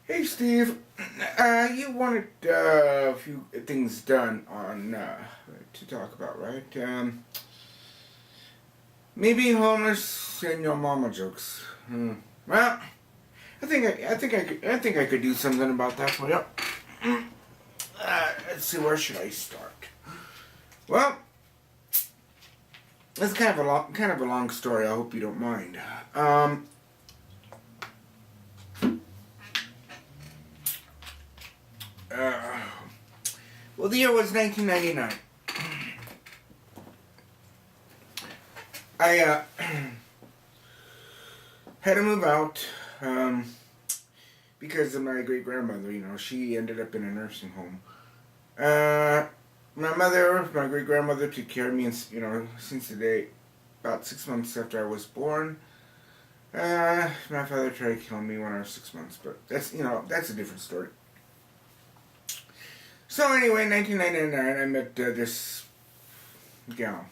Hey Steve, you wanted a few things done on to talk about, right? Maybe homeless and your mama jokes. Well, I think I could do something about that for you. Let's see, where should I start? Well, it's kind of a long story. I hope you don't mind. Uh, well, the year was 1999. I had to move out because of my great grandmother. You know, she ended up in a nursing home. My great grandmother, took care of me, since the day about 6 months after I was born. My father tried to kill me when I was 6 months, but that's a different story. So anyway, in 1999, I met this gal.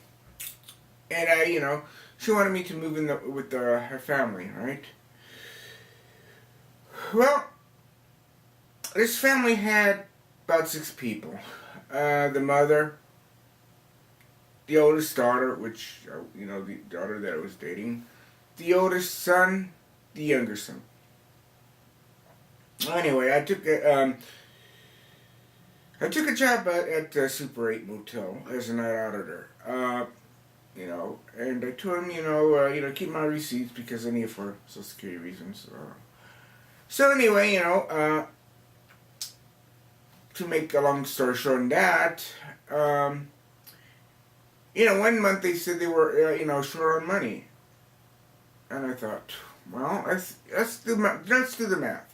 And, she wanted me to move in with her family, right? Well, this family had about 6 people. The mother, the oldest daughter, which, the daughter that I was dating, the oldest son, the younger son. Anyway, I took a job at Super 8 Motel as a night auditor. And I told him, keep my receipts because I need it for Social Security reasons. So anyway, to make a long story short on that, one month they said they were, short on money. And I thought, well, let's do the math.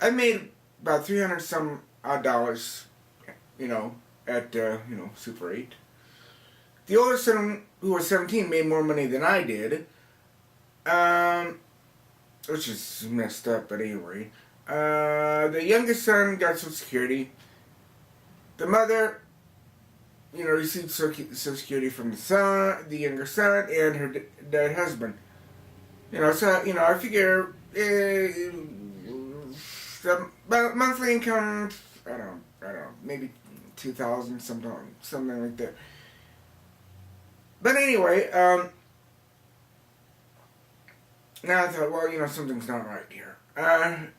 I made about 300 some odd dollars, at, Super 8. The oldest son, who was 17, made more money than I did, which is messed up, but anyway. The youngest son got Social Security. The mother, received Social Security from the younger son, and her dead husband. I figure the monthly income, I don't know, maybe 2,000, something like that. But anyway, now I thought, well, something's not right here. And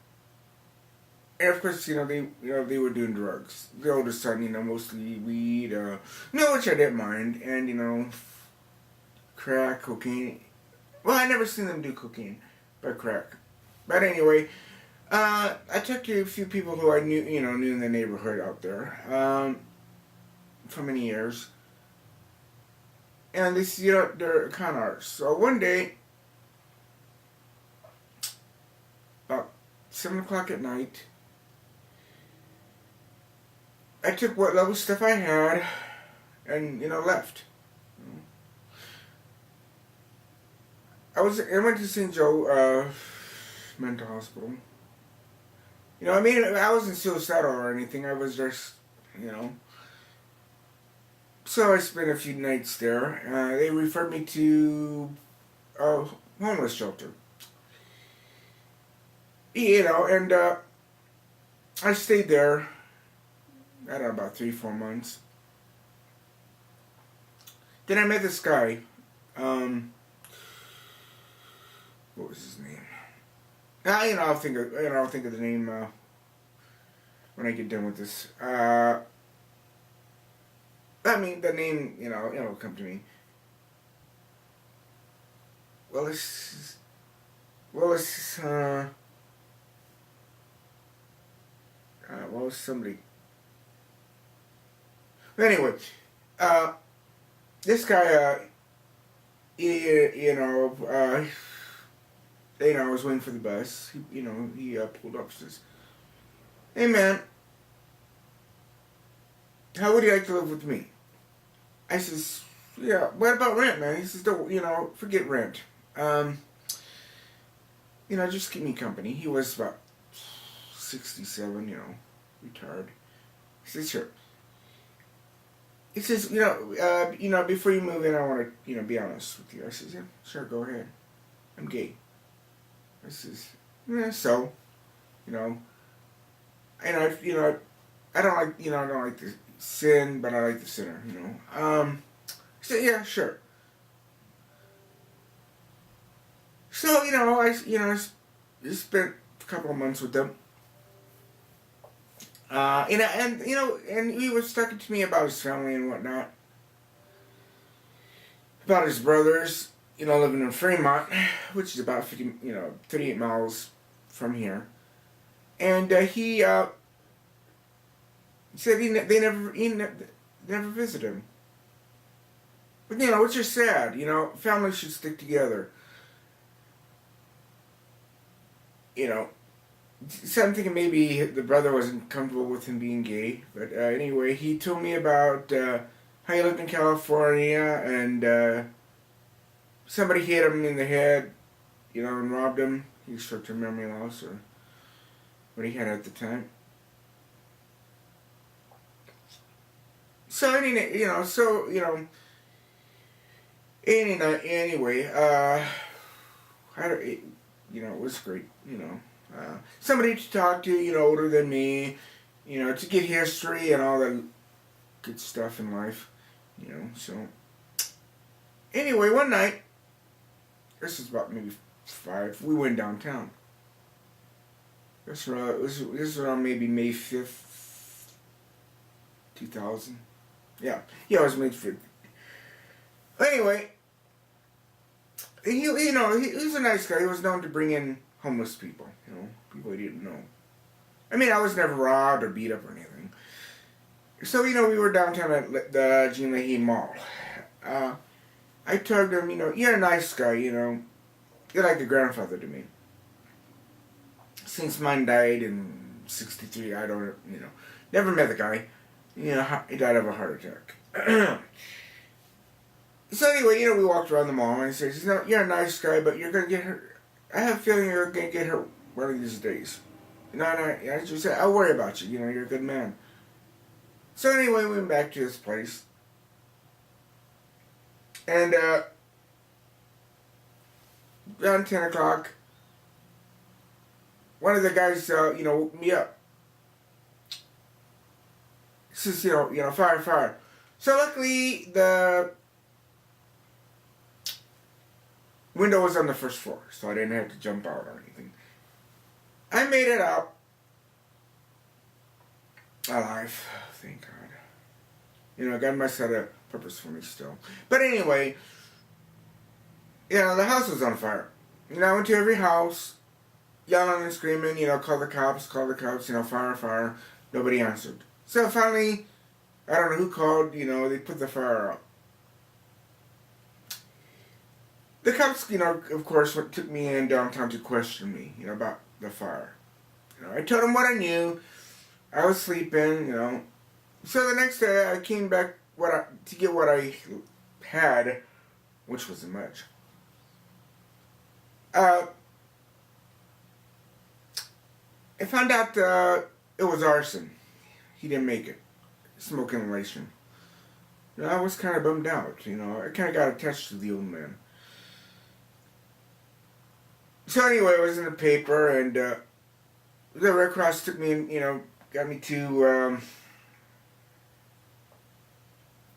of course, they were doing drugs. The oldest son, mostly weed, which I didn't mind, and, crack, cocaine. Well, I never seen them do cocaine, but crack. But anyway, I talked to a few people who I knew in the neighborhood out there, for many years. And this, they're con artists. So one day, about 7 o'clock at night, I took what little stuff I had and, left. I went to St. Joe Mental Hospital. I wasn't suicidal or anything. I was just, So I spent a few nights there. They referred me to a homeless shelter. And I stayed there, I don't know, about 3-4 months. Then I met this guy. What was his name? I'll think of the name when I get done with this. The name, it'll come to me. Willis, somebody. But anyway, this guy, I was waiting for the bus. He pulled up and says, "Hey man, how would you like to live with me?" I says, "Yeah, what about rent, man?" He says, "Don't, forget rent. Just keep me company." He was about 67, retired. He says, "Sure." He says, before you move in, I want to, be honest with you." I says, "Yeah, sure, go ahead. I'm gay." I says, "Yeah, so?" You know, and I don't like, I don't like the sin, but I like the sinner. So yeah, sure. So I spent a couple of months with them. And he was talking to me about his family and whatnot, about his brothers, living in Fremont, which is about 38 miles from here. And he said they never visited him. But which is sad. Families should stick together. So I'm thinking maybe the brother wasn't comfortable with him being gay. But anyway, he told me about how he lived in California and somebody hit him in the head, and robbed him. He was short-term memory loss or what he had at the time. So anyway, it was great. Somebody to talk to, older than me, to get history and all that good stuff in life, So anyway, one night, this is about maybe 5, we went downtown. This was around maybe May 5th, 2000. Yeah, it was May 5th. Anyway, he was a nice guy. He was known to bring in homeless people, people he didn't know. I mean, I was never robbed or beat up or anything. So, we were downtown at the Jean Leahy Mall. I told him, you're a nice guy, you're like a grandfather to me. Since mine died in 63, I don't, never met the guy. He died of a heart attack. So anyway, we walked around the mall and he says, you're a nice guy, but you're going to get hurt. I have a feeling you're going to get hurt one of these days. And I just said, I'll worry about you. You're a good man. So anyway, we went back to this place. And around 10 o'clock, one of the guys, woke me up. He says, fire, fire. So luckily, the window was on the first floor, so I didn't have to jump out or anything. I made it out alive, thank God. God must have a purpose for me still. But anyway, the house was on fire. I went to every house, yelling and screaming, call the cops, fire, fire. Nobody answered. So finally, I don't know who called, they put the fire out. The cops, of course, took me in downtown to question me, about the fire. I told them what I knew. I was sleeping, So the next day, I came back to get what I had, which wasn't much. I found out it was arson. He didn't make it. Smoke inhalation. I was kind of bummed out, I kind of got attached to the old man. So anyway, it was in the paper, and the Red Cross took me and, got me to,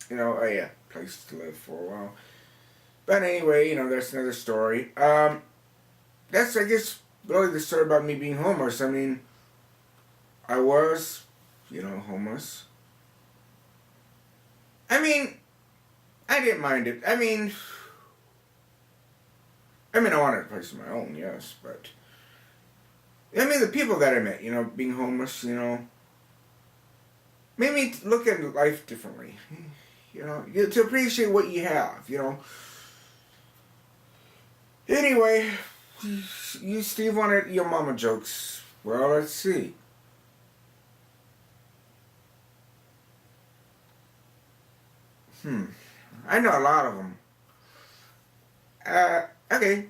a place to live for a while. But anyway, that's another story. That's, I guess, really the story about me being homeless. I mean, I was, homeless. I mean, I didn't mind it. I mean, I wanted a place of my own, yes, but the people that I met, being homeless, made me look at life differently. To appreciate what you have, Anyway, you, Steve, wanted your mama jokes. Well, let's see. I know a lot of them. Okay.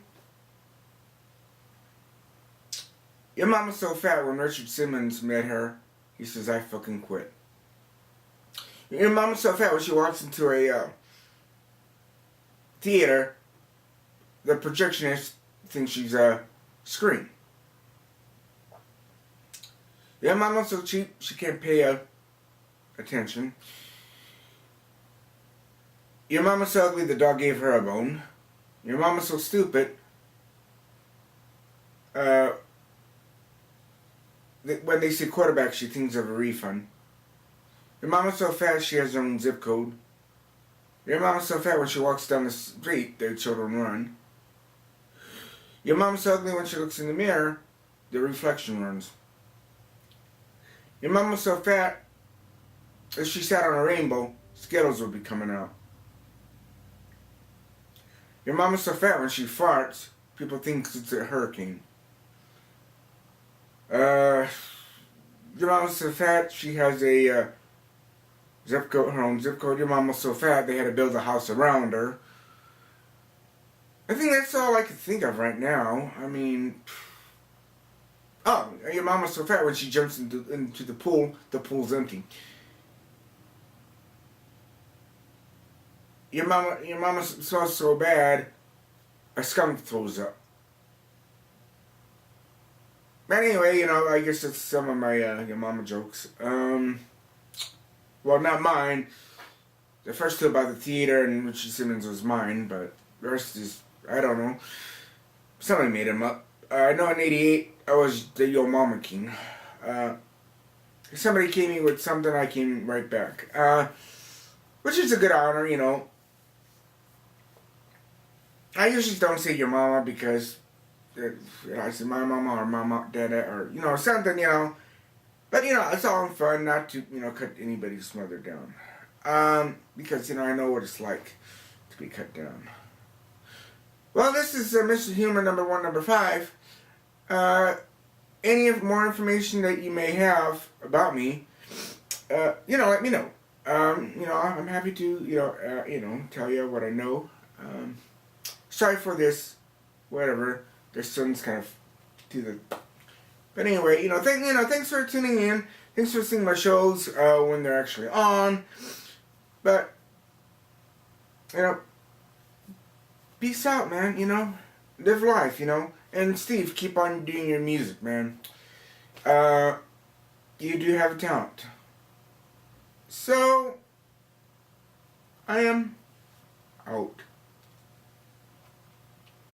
Your mama's so fat when Richard Simmons met her, he says, I fucking quit. Your mama's so fat when she walks into a theater, the projectionist thinks she's a screen. Your mama's so cheap she can't pay attention. Your mama's so ugly the dog gave her a bone. Your mama's so stupid. When they say quarterback, she thinks of a refund. Your mama's so fat she has her own zip code. Your mama's so fat when she walks down the street, the children run. Your mom's so ugly when she looks in the mirror, the reflection runs. Your mama's so fat, if she sat on a rainbow, Skittles would be coming out. Your mama's so fat when she farts, people think it's a hurricane. Your mama's so fat, she has a zip code, her own zip code. Your mama's so fat, they had to build a house around her. I think that's all I can think of right now. I mean, oh, your mama's so fat when she jumps into the pool's empty. Your mama smells so bad, a skunk throws up. But anyway, I guess that's some of my your mama jokes. Well, not mine. The first two about the theater and Richard Simmons was mine, but the rest is, I don't know. Somebody made them up. I know in '88 I was the Yo Mama King. Somebody came in with something, I came right back. Which is a good honor, I usually don't say your mama because I say my mama or mama, dada, or, something, But, it's all in fun not to, cut anybody's mother down. Because, I know what it's like to be cut down. Well, this is Mr. Humor number 5. Any more information that you may have about me, let me know. I'm happy to, tell you what I know. Sorry for this, whatever. The sun's kind of to the... But anyway, thanks for tuning in. Thanks for seeing my shows when they're actually on. But, peace out, man, Live life, And Steve, keep on doing your music, man. You do have a talent. So, I am out.